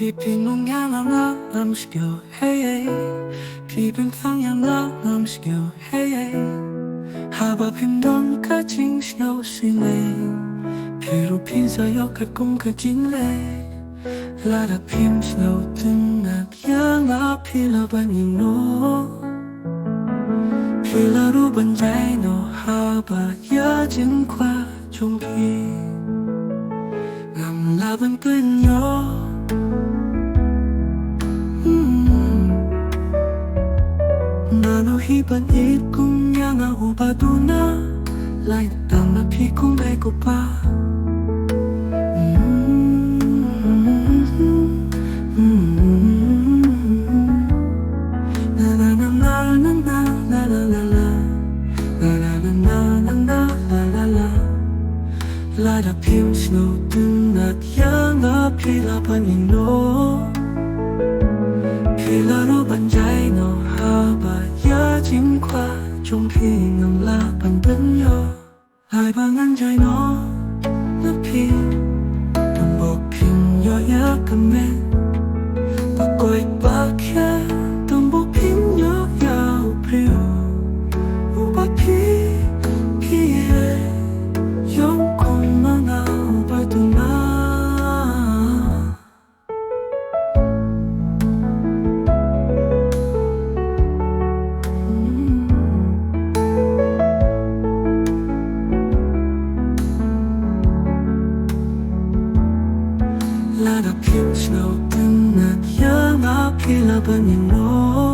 비비농양아라 음식교 헤이 비빔탕양아 음식교 헤이 하바빈동 징시오시네 비로 핀사 역할 꿈까진래 라라 핀스노 등납 양아 필라바니노 필라루 번자이노 하바 야증과 종기 남라번 끈요 Mano hiban it kung yang ubaduna Lain tang na pi kung ay ko pa Na na na na na na na la la la Na na na na na na la la la La da pim snow dun at yang a pila panino Pilaro banjay no haba 야짐과 종핑은 라반든요 알방한 자이너 높이 덤보핀 여약함에 바꿔이 박해 덤보핀 여야 우프리오 우바피 피에 영콩망아 우바두나 Lada pim snow 등낮 양아 필라바니노